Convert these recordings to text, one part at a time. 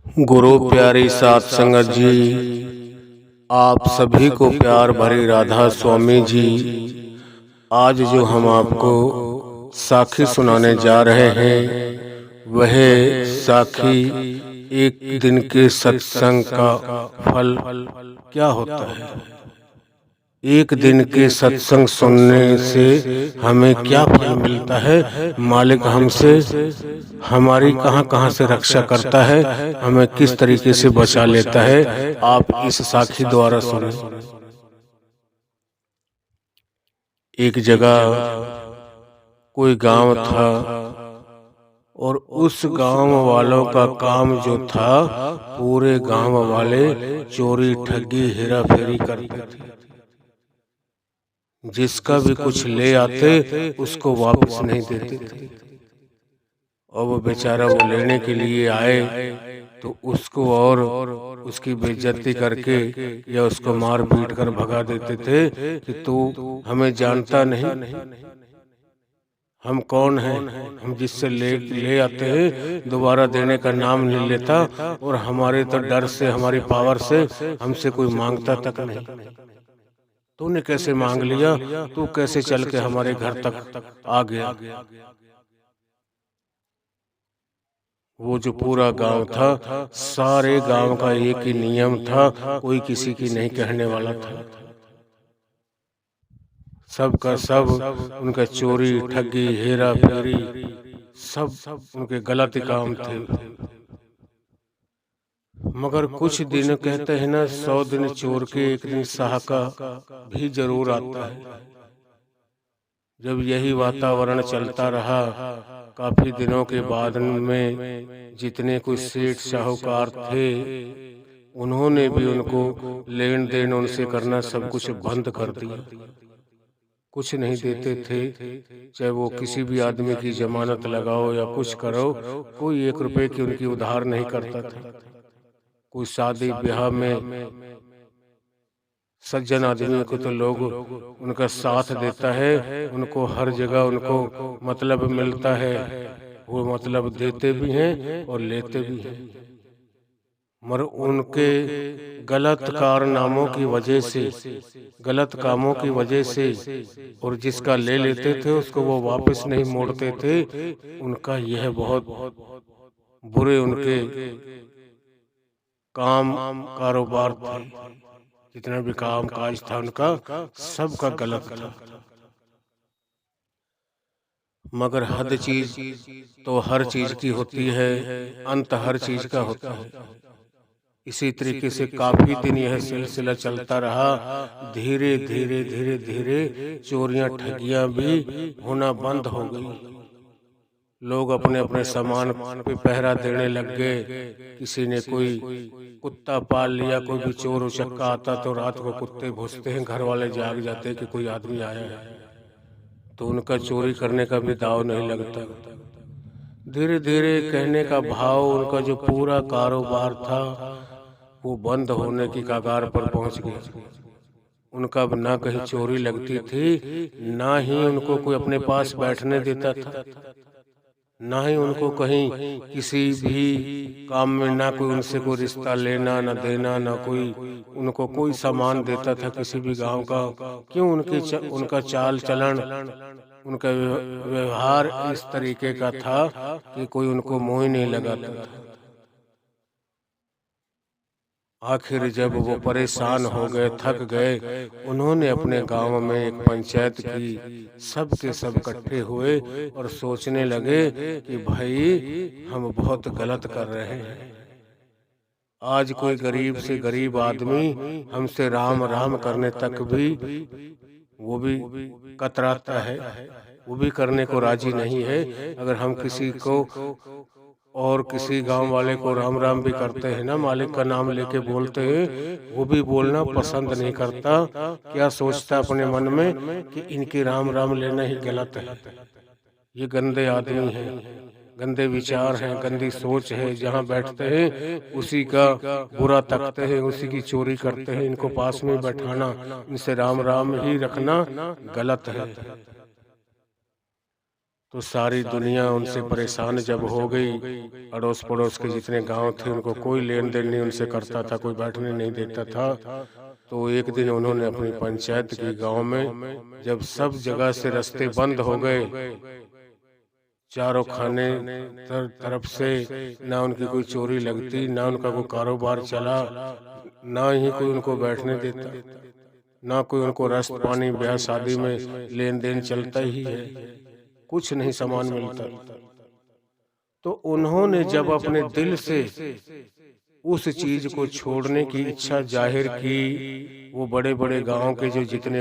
गुरु प्यारी सात संगत जी, आप सभी को प्यार भरी राधा स्वामी जी। आज जो हम आपको साखी सुनाने जा रहे हैं वह साखी एक दिन के सत्संग का फल क्या होता है। एक दिन के सत्संग सुनने से हमें क्या फल मिलता है, मालिक हमसे हमारी कहाँ कहाँ से रक्षा करता है, हमें किस तरीके से बचा लेता है, आप इस साखी द्वारा सुने। एक जगह कोई गांव था और उस गांव वालों का काम जो था, पूरे गांव वाले चोरी ठगी हेरा फेरी करते थे। जिसका भी कुछ ले आते उसको वापस नहीं देते थे। और वो बेचारा वो लेने के लिए आए तो उसको और उसकी बेइज्जती करके या उसको मार पीट कर भगा देते थे कि तू हमें जानता नहीं, हम कौन हैं, हम जिससे ले आते हैं दोबारा देने का नाम नहीं लेता, और हमारे तो डर से हमारी पावर से हमसे कोई मांगता तक नहीं। तूने कैसे मांग लिया, तू कैसे चल के हमारे घर तक आ गया। वो जो पूरा गांव था, सारे गांव का एक ही नियम था, कोई किसी की नहीं कहने वाला था। सब का सब उनका चोरी ठगी हेरा फेरी सब उनके गलत काम थे। मगर कुछ दिन कहते हैं ना, 100 दिन चोर के एक दिन साह का भी जरूर आता है। जब यही वातावरण चलता रहा, काफी दिनों के बाद में जितने कुछ सेठ साहूकार थे, उन्होंने भी उनको लेन देन उनसे करना सब कुछ बंद कर दिया। कुछ नहीं देते थे, चाहे वो किसी भी आदमी की जमानत लगाओ या कुछ करो, कोई 1 रुपए की उनकी उधार नहीं करता था। कोई शादी ब्याह में सज्जन आदमी को तो लोग उनका साथ देता है, उनको हर जगह उनको मतलब मिलता है, वो मतलब देते भी हैं और लेते भी हैं। मगर उनके गलत कारनामों की वजह से, गलत कामों की वजह से, और जिसका ले लेते थे उसको वो वापस नहीं मोड़ते थे, उनका यह बहुत बुरे उनके काम कारोबार थे। जितना भी काम काज था उनका, सबका गलत था। मगर हद चीज तो हर चीज की होती है, अंत हर चीज का होता है। इसी तरीके से काफी दिन यह सिलसिला चलता रहा। धीरे धीरे धीरे धीरे चोरियां ठगियां भी होना बंद हो गई। लोग अपने अपने सामान पे पहरा देने लग गए। किसी ने कोई कुत्ता पाल लिया, कोई भी चोर उचक्का आता तो रात को कुत्ते भौंकते हैं, घर वाले जाग जाते कि कोई आदमी आया है, तो उनका चोरी करने का भी दाव नहीं लगता। धीरे धीरे कहने का भाव, उनका जो पूरा कारोबार था वो बंद होने की कगार पर पहुंच गया। उनका ना कहीं चोरी लगती थी, ना ही उनको कोई अपने पास बैठने देता था, ना ही उनको कहीं किसी भी काम में, ना कोई उनसे कोई रिश्ता लेना ना देना, ना कोई उनको कोई सामान देता था किसी भी गांव का। क्यों? उनका चाल चलन, उनका व्यवहार इस तरीके का था कि कोई उनको मुंह ही नहीं लगाता था। आखिर जब वो परेशान हो गए, थक गए, उन्होंने अपने गांव में एक पंचायत की। सब के सब इकट्ठे हुए और सोचने लगे कि भाई हम बहुत गलत कर रहे हैं। आज कोई गरीब से गरीब आदमी हमसे राम राम करने तक भी वो भी कतराता है, वो भी करने को राजी नहीं है। अगर हम किसी को और किसी गांव वाले को राम राम भी करते हैं ना, मालिक का नाम लेके बोलते हैं, वो भी बोलना पसंद नहीं करता। क्या सोचता अपने मन में कि इनके राम राम लेना ही गलत है, ये गंदे आदमी हैं, गंदे विचार हैं, गंदी सोच है। जहाँ बैठते हैं उसी का बुरा तकते हैं, उसी की चोरी करते हैं। इनको पास में बैठाना, इनसे राम राम ही रखना गलत है। तो सारी दुनिया उनसे परेशान जब हो गई, अड़ोस पड़ोस के जितने गांव थे उनको कोई लेन देन नहीं उनसे करता था, कोई बैठने नहीं देता था। तो एक दिन उन्होंने अपनी पंचायत की गांव में, जब सब जगह से रास्ते बंद हो गए, चारों खाने तरफ से ना उनकी कोई चोरी लगती, ना उनका कोई कारोबार चला, ना ही कोई उनको बैठने देता, ना कोई उनको रस पानी ब्याह शादी में लेन देन चलता ही है, कुछ नहीं सामान मिलता। तो उन्होंने जब अपने दिल से उस चीज को छोड़ने की इच्छा जाहिर की, वो बड़े बड़े गांव के जो जितने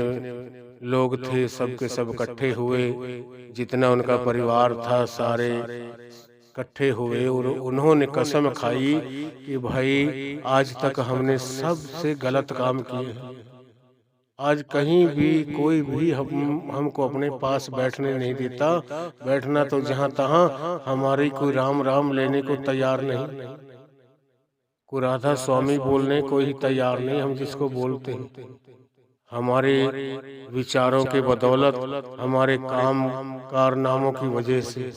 लोग थे सब के सब इकट्ठे हुए, जितना उनका परिवार था सारे इकट्ठे हुए और उन्होंने कसम खाई कि भाई आज तक हमने सबसे गलत काम किए हैं, आज कहीं भी कोई भी हमको अपने पास बैठने नहीं देता, बैठना तो जहाँ तहाँ, हमारी कोई राम राम लेने को तैयार नहीं, कोई राधा स्वामी बोलने को ही तैयार नहीं, हम जिसको बोलते हैं। हमारे विचारों के बदौलत, हमारे काम कारनामों की वजह से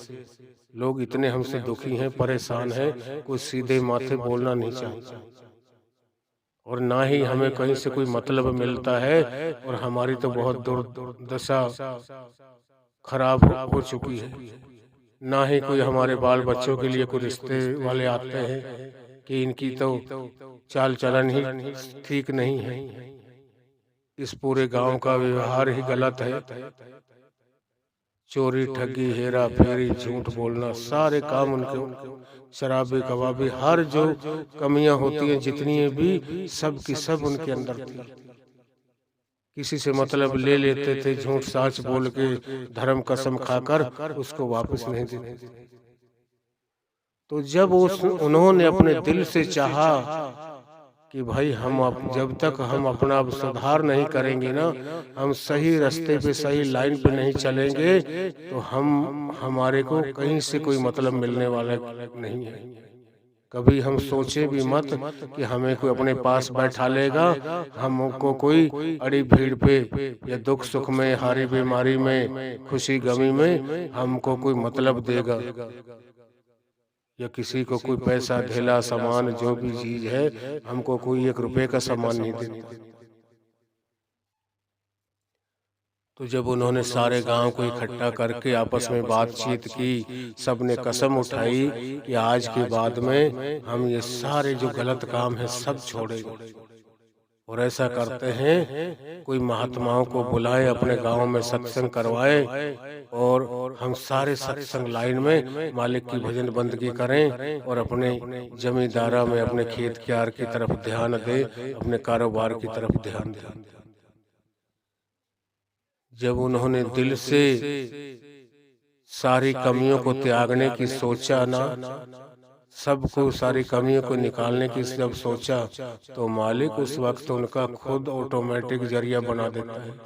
लोग इतने हमसे दुखी हैं, परेशान हैं, कोई सीधे माथे बोलना नहीं चाहता, और ना ही हमें कहीं से कोई मतलब मिलता है, और हमारी तो बहुत दुर्दशा खराब हो चुकी है। ना ही कोई हमारे बाल बच्चों के लिए कोई रिश्ते वाले आते हैं कि इनकी तो चाल चलन ही ठीक नहीं है, इस पूरे गांव का व्यवहार ही गलत है, चोरी ठगी हेरा फेरी झूठ बोलना सारे काम उनके, शराबी कबाबी हर जो कमियां होती हैं जितनी भी सब की सब उनके अंदर थी। किसी से मतलब ले लेते थे, झूठ साच बोल के धर्म कसम खाकर उसको वापस नहीं देते। तो जब उन्होंने अपने दिल से चाहा कि भाई जब तक हम अपना सुधार नहीं करेंगे ना, हम सही रास्ते पे सही लाइन पे नहीं चलेंगे, तो हमारे को कहीं से कोई मतलब मिलने वाला नहीं है। कभी हम सोचे भी मत कि हमें कोई अपने पास बैठा लेगा, हमको कोई अड़ी भीड़ पे या दुख सुख में, हारी बीमारी में, खुशी गमी में हमको कोई मतलब देगा, या किसी को कोई पैसा धेला सामान जो भी चीज है, हमको कोई 1 रुपए का सामान नहीं देता। तो जब उन्होंने सारे गांव को इकट्ठा करके आपस में बातचीत की, सबने कसम उठाई कि आज के बाद में हम ये सारे जो गलत काम है सब छोड़ेंगे, और ऐसा करते हैं कोई महात्माओं को बुलाए, अपने गांव में सत्संग करवाए, और हम सारे सत्संग लाइन में मालिक की भजन बंदगी करें, और अपने जमींदारा में अपने खेत क्यार की तरफ ध्यान दे, अपने कारोबार की तरफ ध्यान दे। जब उन्होंने दिल से सारी कमियों को त्यागने की सोचा ना, सबको सारी कमियों को निकालने की जब सोचा, तो मालिक उस वक्त उनका खुद ऑटोमेटिक जरिया बना देता है।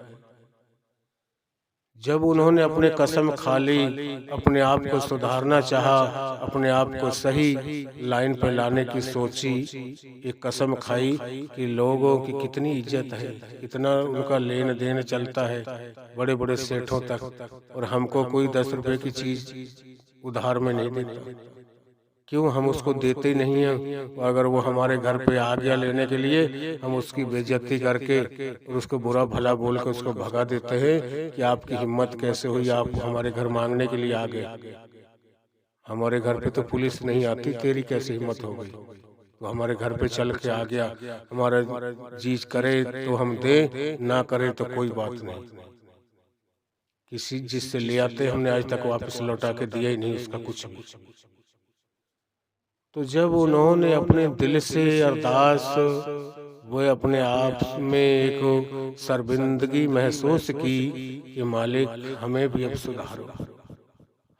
जब उन्होंने अपने कसम खा ली, अपने आप को सुधारना चाहा, अपने आप को सही लाइन पर लाने की सोची, एक कसम खाई कि लोगों की कितनी इज्जत है, कितना उनका लेन देन चलता है बड़े बड़े सेठों तक, और हमको कोई 10 रुपए की चीज उधार में नहीं देता, क्यों हम उसको देते नहीं हैं। अगर वो हमारे घर पे आ गया लेने के लिए, हम उसकी बेइज्जती करके और उसको बुरा भला बोल के उसको भगा देते हैं कि आपकी हिम्मत कैसे हुई, आप हमारे घर मांगने के लिए आ गए, हमारे घर पे तो पुलिस नहीं आती, तेरी कैसे हिम्मत हो गई, तो हमारे घर पे चल के आ गया, हमारा चीज करे तो हम दे, ना करे तो कोई बात नहीं। किसी जिससे ले आते हमने आज तक वापस लौटा के दिया ही नहीं उसका कुछ भी। तो जब उन्होंने अपने दिल से अरदास, वो अपने आप में एक शर्मिंदगी महसूस की कि मालिक हमें भी अब सुधारो,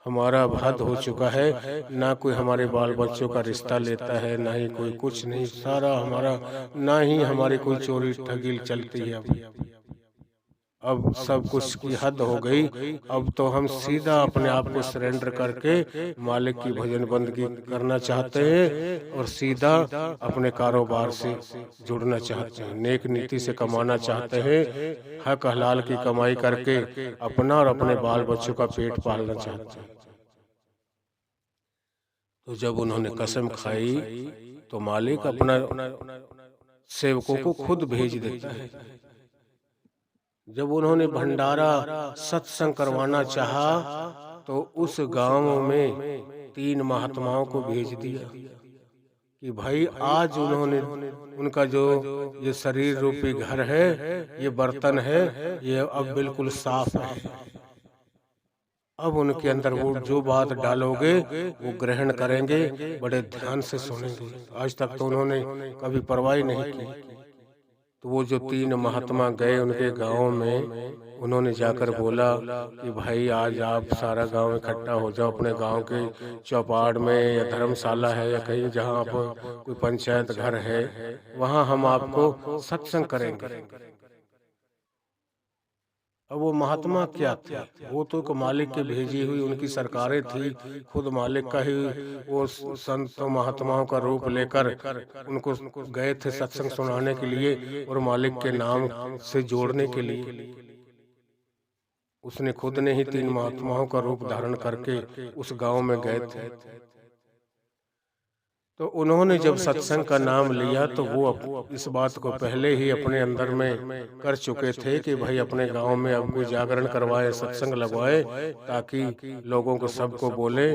हमारा अब हद हो चुका है, ना कोई हमारे बाल बच्चों का रिश्ता लेता है, ना ही कोई कुछ नहीं, सारा हमारा, ना ही हमारी कोई चोरी ठगी चलती है, अब सब कुछ की हद हो गई। अब तो हम सीधा अपने आप को सरेंडर करके मालिक की भजन बंदगी करना चाहते हैं और सीधा अपने कारोबार से जुड़ना चाहते हैं, नेक नीति से कमाना चाहते हैं, हक हलाल की कमाई करके अपना और अपने बाल बच्चों का पेट पालना चाहते हैं। तो जब उन्होंने कसम खाई तो मालिक अपना सेवकों को खुद भेज देता है। जब उन्होंने भंडारा सत्संग करवाना चाहा तो उस गांव में 3 महात्माओं को भेज दिया कि भाई आज उन्होंने उनका जो ये शरीर रूपी घर है, ये बर्तन है, ये अब बिल्कुल साफ है। अब उनके अंदर वो जो बात डालोगे वो ग्रहण करेंगे, बड़े ध्यान से सुनेंगे। आज तक तो उन्होंने कभी परवाह नहीं की। तो वो जो 3 महात्मा गए उनके गांव में, उन्होंने जाकर बोला कि भाई आज आप सारा गांव इकट्ठा हो जाओ अपने गांव के चौपाड़ में या धर्मशाला है या कहीं जहां आप कोई पंचायत घर है, वहां हम आपको सत्संग करेंगे। अब वो महात्मा क्या थे? वो तो एक मालिक के भेजी हुई उनकी सरकारें थी, खुद मालिक का ही वो संत महात्माओं का रूप लेकर उनको गए थे सत्संग सुनाने के लिए और मालिक के नाम से जोड़ने के लिए। उसने खुद ने ही 3 महात्माओं का रूप धारण करके उस गांव में गए थे। तो उन्होंने जब सत्संग का नाम लिया तो वो इस बात को पहले ही अपने अंदर में कर चुके थे कि भाई अपने गांव में अब कोई जागरण करवाए, सत्संग लगवाए, ताकि लोगों को सबको बोले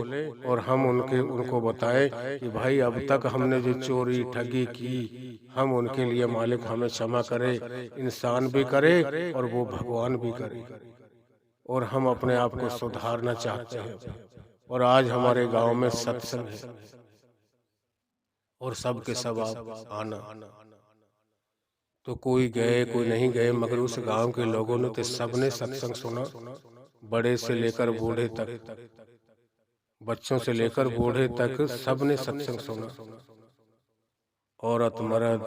और हम उनको बताएं कि भाई अब तक हमने जो चोरी ठगी की, हम उनके लिए मालिक हमें क्षमा करे, इंसान भी करे और वो भगवान भी करे, और हम अपने आप को सुधारना चाहते हैं। और आज हमारे गांव में सत्संग है और सब के सब आप आना। तो कोई गए कोई नहीं गए, मगर उस गांव के लोगों ने तो सबने सत्संग सुना, बड़े से लेकर बूढ़े तक, बच्चों से लेकर बूढ़े तक सबने सत्संग सुना। औरत मर्द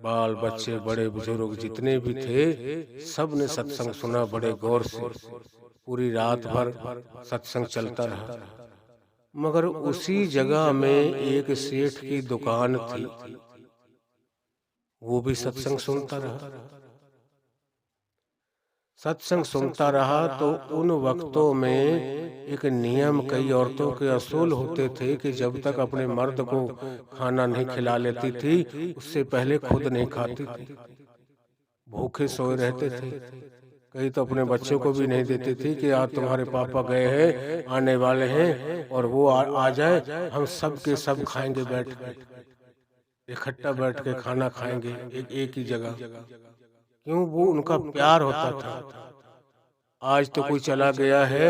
बाल बच्चे बड़े बुजुर्ग जितने भी थे सबने सत्संग सुना बड़े गौर से। पूरी रात भर सत्संग चलता रहा। मगर उसी जगह में एक सेठ की दुकान थी, वो भी सत्संग सुनता रहा। सत्संग सुनता रहा तो उन वक्तों में एक नियम कई औरतों के असूल होते थे कि जब तक अपने मर्द को खाना नहीं खिला लेती थी उससे पहले खुद नहीं खाती थी, भूखे सोए रहते थे। कई तो अपने बच्चों को भी नहीं देती थी कि आज तुम्हारे पापा गए हैं, आने वाले हैं, और वो आ जाए हम सब के सब खाएंगे, बैठ इकट्ठा बैठ के खाना खाएंगे एक ही जगह। क्यों? वो उनका प्यार होता था। आज तो कोई चला गया है,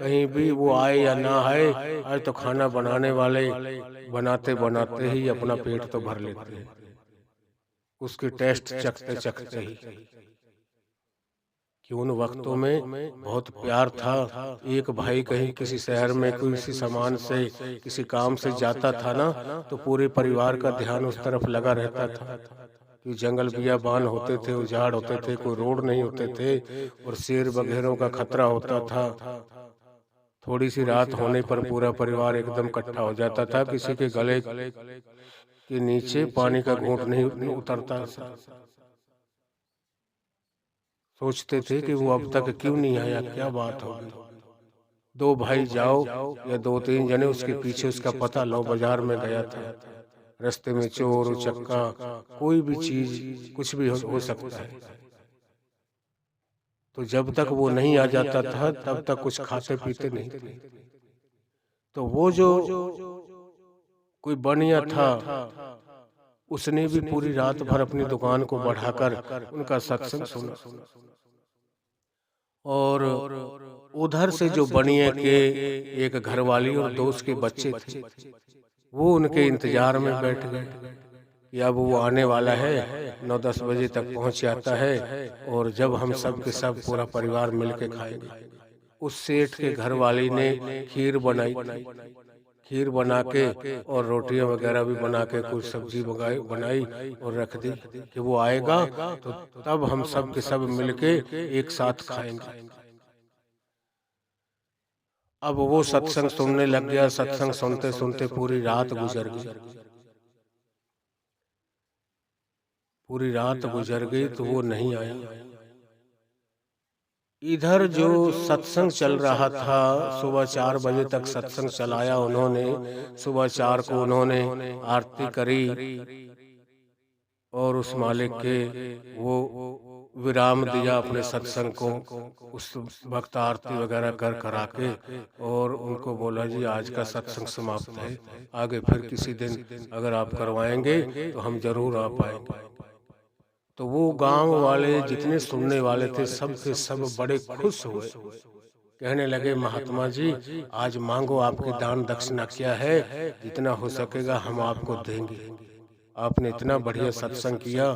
कहीं भी वो आए या ना आए, आज तो खाना बनाने वाले बनाते बनाते ही अपना पेट तो भर लेते हैं, उसके टेस्ट चखते चखते ही। कि उन वक्तों में बहुत प्यार था। एक भाई कहीं किसी शहर में किसी सामान से किसी काम से जाता था ना, तो पूरे परिवार का ध्यान उस तरफ लगा रहता था कि जंगल बियाबान होते थे, उजाड़ होते थे, कोई रोड नहीं होते थे और शेर वगैरों का खतरा होता था। थोड़ी सी रात होने पर पूरा परिवार एकदम इकट्ठा हो जाता था, किसी के गले के नीचे पानी का घूंट नहीं उतरता। सोचते थे कि वो अब तक क्यों नहीं आया, क्या बात होगी। 2 भाई जाओ या 2-3 जने उसके पीछे उसका पता लो, बाजार में गया था, रास्ते में चोर उचक्का कोई भी चीज कुछ भी हो सकता है। तो जब तक वो नहीं आ जाता था तब तक कुछ खाते पीते नहीं थे। तो वो जो कोई बनिया था उसने भी पूरी रात भर अपनी दुकान को बढ़ाकर उनका सत्संग सुना। और उधर से जो बनिए के एक घरवाली और दोस्त के बच्चे थे, वो उनके इंतजार में बैठ गए कि अब वो आने वाला है, 9-10 बजे तक पहुंच जाता है और जब हम सब के सब पूरा परिवार मिलके खाएंगे। उस सेठ के घरवाली ने खीर बनाई थी खीर बना के और रोटियां वगैरह भी बना के कुछ सब्जी बनाई और रख दी कि वो आएगा तो तब हम सब के सब मिलके एक साथ खाएंगे। अब वो सत्संग सुनने लग गया। सत्संग सुनते सुनते पूरी रात गुजर गई। पूरी रात गुजर गई तो वो नहीं आया। इधर जो सत्संग चल रहा था, सुबह 4 बजे तक सत्संग चलाया उन्होंने। सुबह 4 को उन्होंने आरती करी और उस मालिक के वो विराम दिया अपने सत्संग को। उस वक्त आरती वगैरह कर करा के और उनको बोला जी आज का सत्संग समाप्त है, आगे फिर किसी दिन अगर आप करवाएंगे तो हम जरूर आ पाएंगे। तो वो गांव वाले जितने सुनने वाले थे सब के सब बड़े खुश हुए। कहने लगे महात्मा जी आज मांगो, आपकी दान दक्षिणा क्या है, जितना हो सकेगा हम आपको देंगे। आपने इतना बढ़िया सत्संग किया,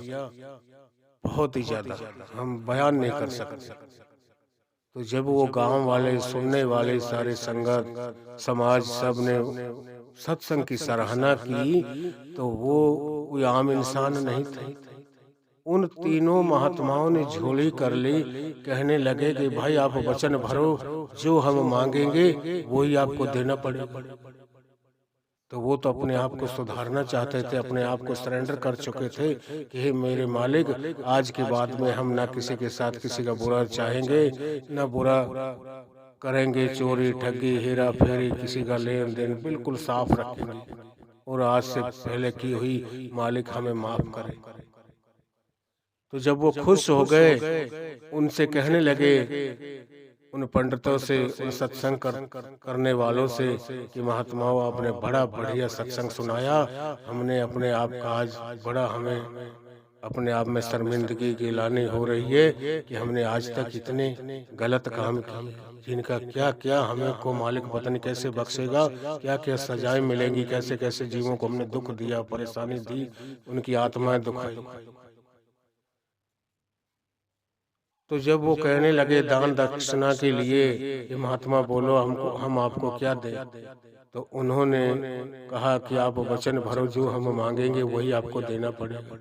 बहुत ही ज्यादा, हम बयान नहीं कर सकते। तो जब वो गांव वाले सुनने वाले सारे संगत समाज सब ने सत्संग की सराहना की तो वो कोई आम इंसान नहीं थे। उन तीनों महात्माओं ने झोली कर ली। कहने लगे कि भाई आप वचन भरो, जो हम मांगेंगे वही आपको देना पड़ेगा। तो वो तो अपने आप को सुधारना चाहते थे, अपने आप को सरेंडर कर चुके थे कि हे मेरे मालिक, आज के बाद में हम ना किसी के साथ किसी का बुरा चाहेंगे, ना बुरा करेंगे, चोरी ठगी हेरा फेरी किसी का लेन देन बिल्कुल साफ रखेंगे और आज से पहले की हुई मालिक हमें माफ करे। तो जब वो खुश हो गए, उनसे कहने लगे, उन पंडितों से, उन सत्संग करने वालों से कि महात्माओं आपने बड़ा बढ़िया सत्संग सुनाया, हमने अपने आप का आज बड़ा हमें अपने आप में शर्मिंदगी गिलानी हो रही है कि हमने आज तक इतने गलत काम किए जिनका क्या क्या हमें को मालिक पता नहीं कैसे बख्शेगा, क्या क्या सजाएं मिलेंगी, कैसे कैसे जीवों को हमने दुख दिया, परेशानी दी, उनकी आत्माएं दुखाई। तो जब वो कहने लगे दान दक्षिणा के लिए कि महात्मा बोलो हमको, हम आपको क्या दें, तो उन्होंने कहा कि आप वचन भरो, जो हम मांगेंगे वही आपको देना पड़ेगा।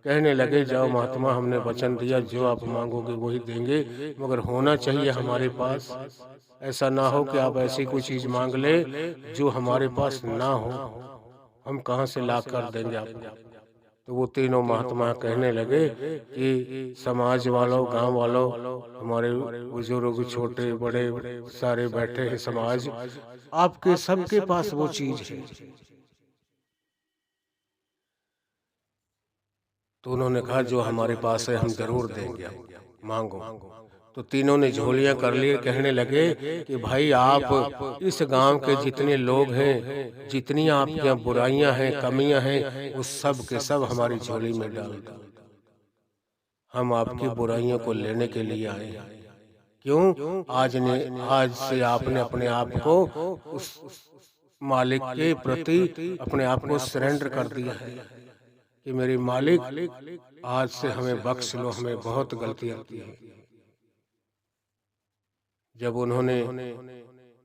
कहने लगे जाओ महात्मा, हमने वचन दिया जो आप मांगोगे वही देंगे, मगर होना चाहिए हमारे पास। ऐसा ना हो कि आप ऐसी कोई चीज मांग ले जो हमारे पास ना हो, हम कहाँ से ला कर देंगे आपको। तो वो तीनों महात्मा कहने लगे कि समाज वालों, गांव वालों, हमारे बुजुर्ग छोटे बड़े सारे बैठे हैं समाज, आपके सबके पास वो चीज है। तो उन्होंने कहा जो हमारे पास है हम जरूर देंगे, मांगो। तो तीनों ने झोलियां कर ली। कहने लगे कि भाई आप इस गांव के जितने लोग हैं, जितनी आपके यहाँ बुराइयां हैं, कमियां हैं, उस सब के सब हमारी झोली में डाल दो। हम आपकी बुराइयों को लेने के लिए आए हैं। क्यों? आज से आपने अपने आप को उस मालिक के प्रति अपने आप को सरेंडर कर दिया है कि मेरे मालिक आज से हमें बख्श लो, हमें बहुत गलतियां की हैं। जब उन्होंने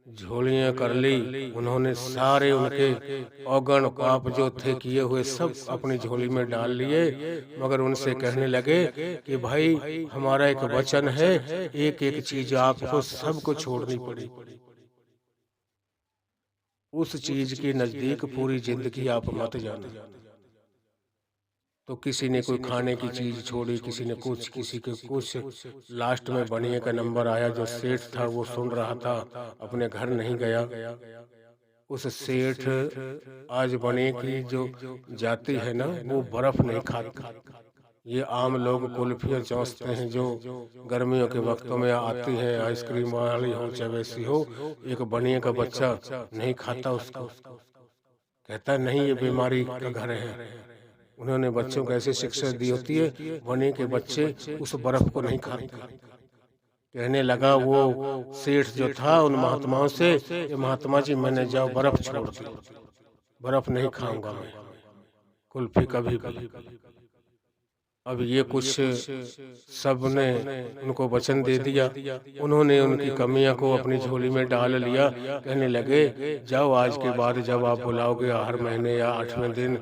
झोलियां कर ली, उन्होंने सारे उनके औगण पाप जो थे किए हुए सब अपनी झोली में डाल लिए, मगर उनसे कहने लगे कि भाई हमारा एक वचन है, एक एक चीज आपको सबको छोड़नी पड़ी। उस चीज के नजदीक पूरी जिंदगी आप मत जाना। तो किसी ने कोई खाने की चीज छोड़ी, किसी ने कुछ, किसी के कुछ। लास्ट में बनिए का नंबर आया। जो सेठ था वो सुन रहा था, अपने घर नहीं गया। उस सेठ आज बनिए की जो जाति है ना, वो बर्फ नहीं खाता। ये आम लोग कुल्फियाँ चौंसते हैं जो गर्मियों के वक्तों में आती है, आइसक्रीम वाली हो चाहे वैसी हो। एक बनिए का बच्चा नहीं खाता उसको, कहता नहीं ये बीमारी का घर है। उन्होंने बच्चों को ऐसी शिक्षा दी होती है, बने के बच्चे उस बर्फ को नहीं खाते। कहने लगा वो सेठ जो था उन महात्माओं से, ये महात्मा जी मैंने जाओ बर्फ छोड़ दी, बर्फ नहीं खाऊंगा मैं, कुल्फी कभी भी। अब ये कुछ सब ने उनको वचन दे दिया। उन्होंने उनकी कमियों को अपनी झोली में डाल लिया। कहने लगे, जाओ आज के बाद जब आप बुलाओगे हर महीने या 8वें दिन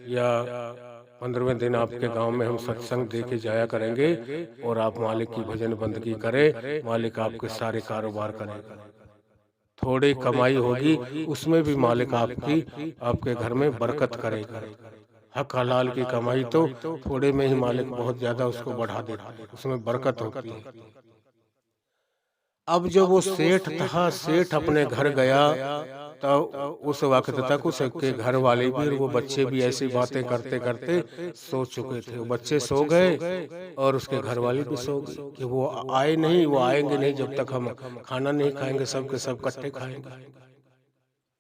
या 15वें दिन आपके गांव में हम सत्संग दे के जाया करेंगे और आप मालिक की भजन बंदगी करें, मालिक आपके सारे कारोबार करेगा। थोड़ी कमाई होगी उसमें भी मालिक आपके घर में बरकत करेगा। हक हलाल की कमाई तो थोड़े में ही मालिक बहुत ज्यादा उसको बढ़ा देता है, उसमें बरकत होती है। अब जो वो सेठ था, सेठ अपने घर गया तो उस वक्त तक उसके घर वाले भी और वो बच्चे भी ऐसी बातें करते करते सो चुके थे। वो बच्चे सो गए और उसके घर वाले भी सो गए कि वो आए नहीं, वो आएंगे नहीं जब तक हम खाना नहीं खाएंगे, सब के सब इकट्ठे खाएंगे।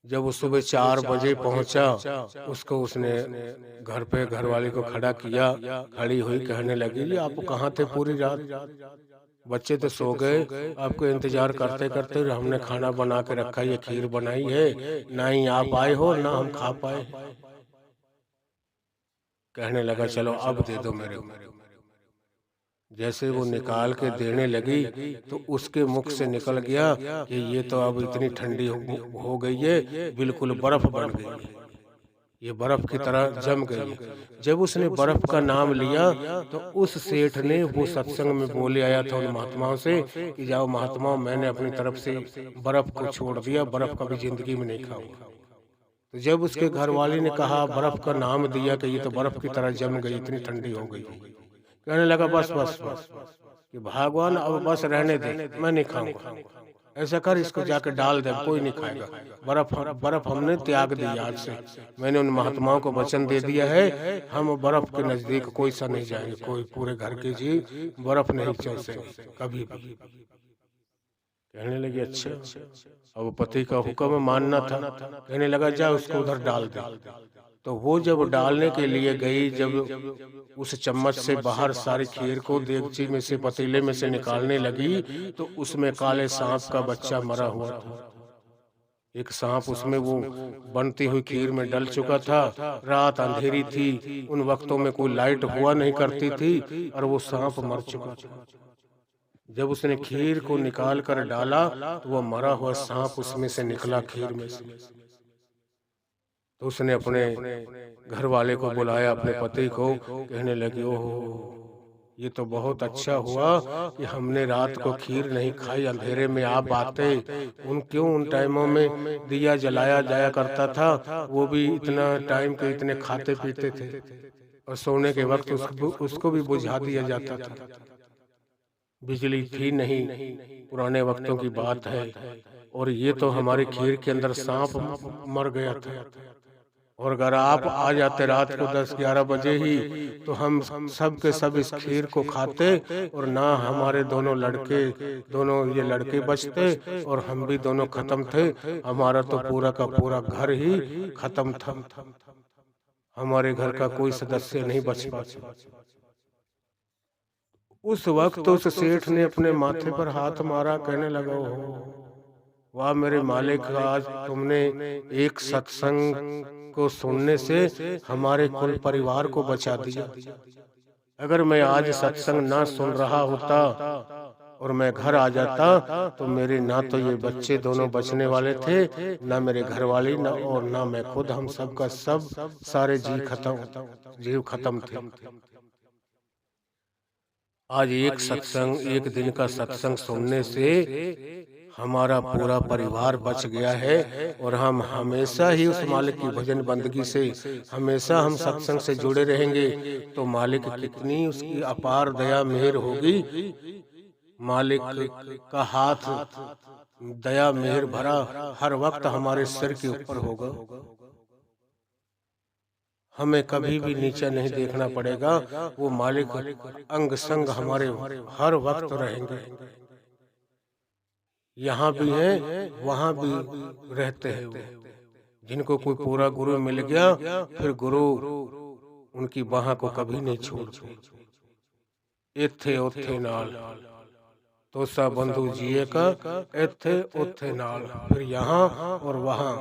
जब वो सुबह 4 बजे पहुंचा, उसको उसने घर पे घर वाले को खड़ा किया। खड़ी हुई कहने लगी, जी आप कहाँ थे पूरी रात? बच्चे तो सो गए, आपको इंतजार करते करते हमने खाना बना के रखा, ये खीर बनाई है, ना ही आप आए हो ना हम खा पाए। कहने लगा, चलो अब दे दो मेरे को। जैसे वो निकाल के देने लगी तो उसके मुख से निकल गया कि ये तो अब इतनी ठंडी हो गई है, बिल्कुल बर्फ बन गई है, ये बर्फ की तरह जम गई है। जब उसने बर्फ का नाम लिया तो उस सेठ ने वो सत्संग में बोले आया था उन महात्माओं से कि जाओ महात्माओं, मैंने अपनी तरफ से बर्फ को छोड़ दिया, बर्फ कभी जिंदगी में नहीं खाऊंगा। तो जब उसके घर वाले ने कहा, बर्फ का नाम दिया कि ये तो बर्फ की तरह जम गई, इतनी ठंडी हो गई, कहने लगा बस बस बस कि भगवान अब बस रहने दे, मैं नहीं खाऊंगा। ऐसा कर, इसको जाके डाल दे, कोई नहीं खाएगा। बर्फ बर्फ हमने त्याग दी आज से। मैंने उन महात्माओं को वचन दे दिया है, हम बर्फ के नजदीक कोई सा नहीं जाएंगे, कोई पूरे घर के जी बर्फ नहीं चल सके कभी भी। कहने लगी, अच्छा अब पति का हुक्म मानना था। कहने लगा, जा उसको उधर डाल दे। तो वो जब डालने के लिए गई, जब उस चम्मच से बाहर सारी खीर को देगची में से पतीले में से निकालने लगी तो उसमें काले सांप का बच्चा मरा हुआ था। एक सांप उसमें वो बनती हुई खीर में डल चुका था। रात अंधेरी थी, उन वक्तों में कोई लाइट हुआ नहीं करती थी और वो सांप मर चुका था। जब उसने खीर को निकाल कर डाला तो वह मरा हुआ सांप उसमें से निकला खीर में से। तो उसने अपने घर वाले को बुलाया, अपने पति को। कहने लगी, ओहो ये तो बहुत अच्छा हुआ कि हमने रात को खीर नहीं खाई, अंधेरे में आप आते। उन टाइमों में दिया जलाया जाया करता था, वो भी इतना टाइम के इतने खाते पीते थे और सोने के वक्त उसको भी बुझा दिया जाता था। बिजली थी नहीं, पुराने वक्तों की बात है। और ये तो हमारी खीर के अंदर सांप मर गया था। और अगर आप आ जाते रात को 10-11 बजे ही तो हम सब के सब इस खीर को खाते और ना हमारे दोनों ये लड़के बचते और हम भी दोनों खत्म थे। हमारा तो पूरा का पूरा घर ही खत्म था, हमारे घर का कोई सदस्य नहीं बच पाता। उस वक्त उस सेठ ने अपने माथे पर हाथ मारा, कहने लगा, हो वाह मेरे मालिक, आज तुमने एक सत्संग को सुनने से हमारे कुल परिवार को बचा दिया। अगर मैं आज सत्संग ना सुन रहा होता और मैं घर आ जाता तो मेरे ना तो ये बच्चे दोनों बचने वाले थे, ना मेरे घर वाले, ना और ना मैं खुद, हम सब का सब सारे जीव खत्म थे। आज एक दिन का सत्संग सुनने से हमारा पूरा परिवार बच गया है और हम हमेशा ही उस मालिक की भजन बंदगी से हमेशा हम सत्संग से जुड़े रहेंगे। तो मालिक कितनी उसकी अपार दया मेहर होगी। मालिक का हाथ दया मेहर भरा हर वक्त हमारे सिर के ऊपर होगा। हमें कभी भी नीचा नहीं देखना पड़ेगा। वो मालिक अंग संग हमारे हर वक्त रहेंगे। यहाँ भी हैं, वहाँ भी रहते हैं वो। जिनको कोई पूरा गुरु मिल गया, फिर गुरु उनकी बाह को कभी नहीं छोड़ते। इत्थे उथे नाल तोसा बंधु जिए का, इत्थे उथे नाल। फिर यहाँ और वहाँ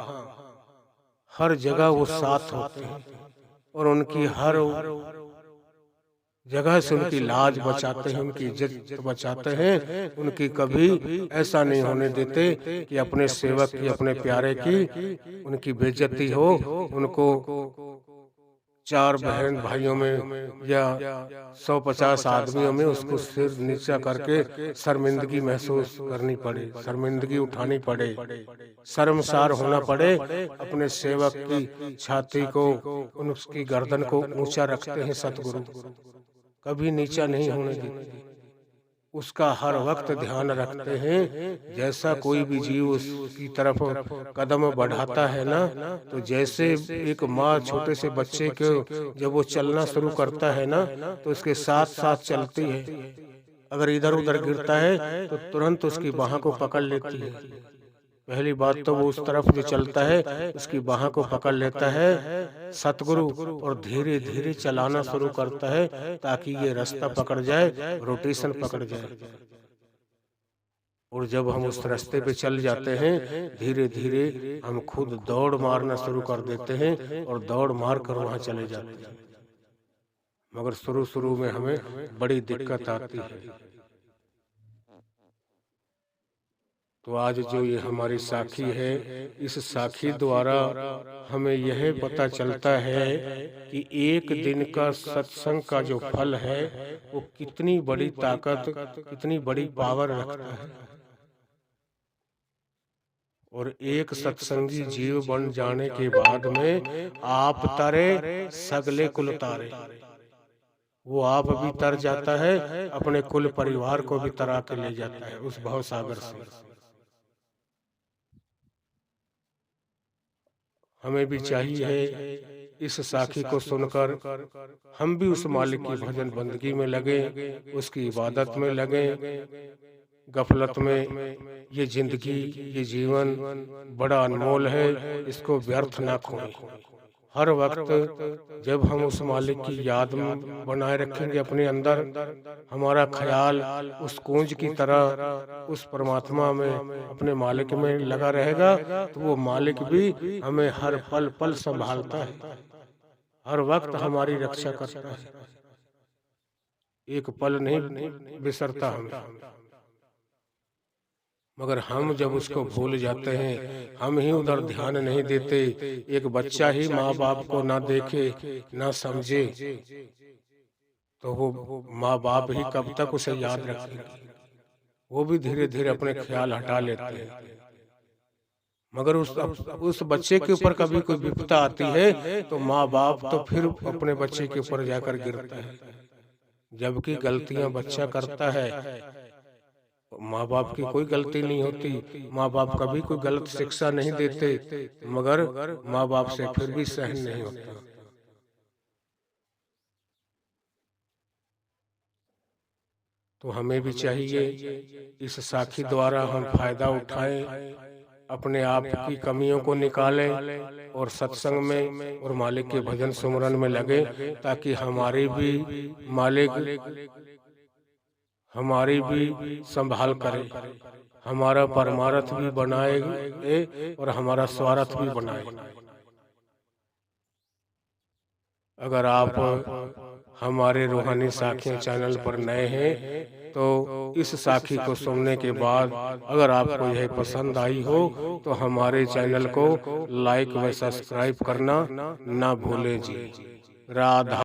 हर जगह वो साथ होते हैं और उनकी हर जगह से उनकी लाज बचाते हैं, उनकी इज्जत बचाते हैं। उनकी कभी ऐसा नहीं होने देते कि अपने सेवक की, अपने प्यारे की उनकी बेइज्जती हो। उनको 4 बहन भाइयों में या 150 आदमियों में उसको सिर नीचा करके शर्मिंदगी महसूस करनी पड़े, शर्मिंदगी उठानी पड़े, शर्मसार होना पड़े। अपने सेवक की छाती को, उसकी गर्दन को ऊंचा रखते हैं सतगुरु, कभी नीचा नहीं होने देते। उसका हर वक्त ध्यान रखते हैं। जैसा कोई भी जीव उसकी तरफ कदम बढ़ाता है ना, तो जैसे एक माँ छोटे से बच्चे को जब वो चलना शुरू करता है ना, तो उसके साथ साथ चलती है। अगर इधर उधर गिरता है तो तुरंत उसकी बाह को पकड़ लेती है। पहली बात तो वो उस तरफ जो चलता है उसकी बाह को पकड़ लेता है सतगुरु, और धीरे धीरे चलाना शुरू करता है ताकि ये रास्ता पकड़ जाए, रोटेशन पकड़ जाए। और जब हम उस रास्ते पे चल जाते हैं, धीरे धीरे हम खुद दौड़ मारना शुरू कर देते हैं और दौड़ मार कर वहां चले जाते हैं। मगर शुरू शुरू में हमें बड़ी दिक्कत आती है। तो आज जो ये हमारी साखी है, इस साखी द्वारा हमें यह पता चलता है कि एक दिन का सत्संग का जो फल है वो कितनी बड़ी ताकत, कितनी बड़ी पावर रखता है। और एक सत्संगी जीव बन जाने के बाद में आप तरे सगले कुल तारे, वो आप भी तर जाता है, अपने कुल परिवार को भी तरा के ले जाता है उस भव सागर से। हमें भी चाहिए इस साखी को सुनकर हम भी उस मालिक की भजन बंदगी में लगे, उसकी इबादत में लगे। गफलत में ये जिंदगी, ये जीवन बड़ा अनमोल है, इसको व्यर्थ ना खोएं। हर वक्त जब हम उस मालिक की याद बनाए रखेंगे अपने अंदर, हमारा ख्याल उस कुंज की तरह उस परमात्मा में, अपने मालिक में लगा रहेगा, तो वो मालिक भी हमें हर पल पल संभालता है, हर वक्त हमारी रक्षा करता है, एक पल नहीं बिसरता हमें। मगर हम जब उसको भूल जाते हैं, हम ही उधर ध्यान नहीं देते। एक बच्चा ही माँ बाप को ना देखे, ना समझे, तो वो माँ बाप ही कब तक उसे याद रखेंगे। वो भी धीरे धीरे अपने ख्याल हटा लेते हैं। मगर उस बच्चे के ऊपर कभी कोई विपदा आती है तो माँ बाप तो फिर अपने बच्चे के ऊपर जाकर गिरता है, जबकि गलतियां बच्चा करता है, माँ बाप की कोई गलती नहीं होती। माँ बाप कभी कोई गलत शिक्षा नहीं देते, मगर माँ बाप से फिर भी सहन नहीं होता। तो हमें भी चाहिए इस साखी द्वारा हम फायदा उठाएं, अपने आप की कमियों को निकालें और सत्संग में और मालिक के भजन सुमरन में लगे, ताकि हमारी भी मालिक हमारी भी संभाल करे, हमारा परमार्थ भी बनाए और हमारा स्वार्थ भी बनाए। अगर आप हमारे रूहानी साखियां चैनल पर नए हैं तो इस साखी को सुनने के बाद अगर आपको यह पसंद आई हो तो हमारे चैनल को लाइक व सब्सक्राइब करना ना भूलें जी। राधा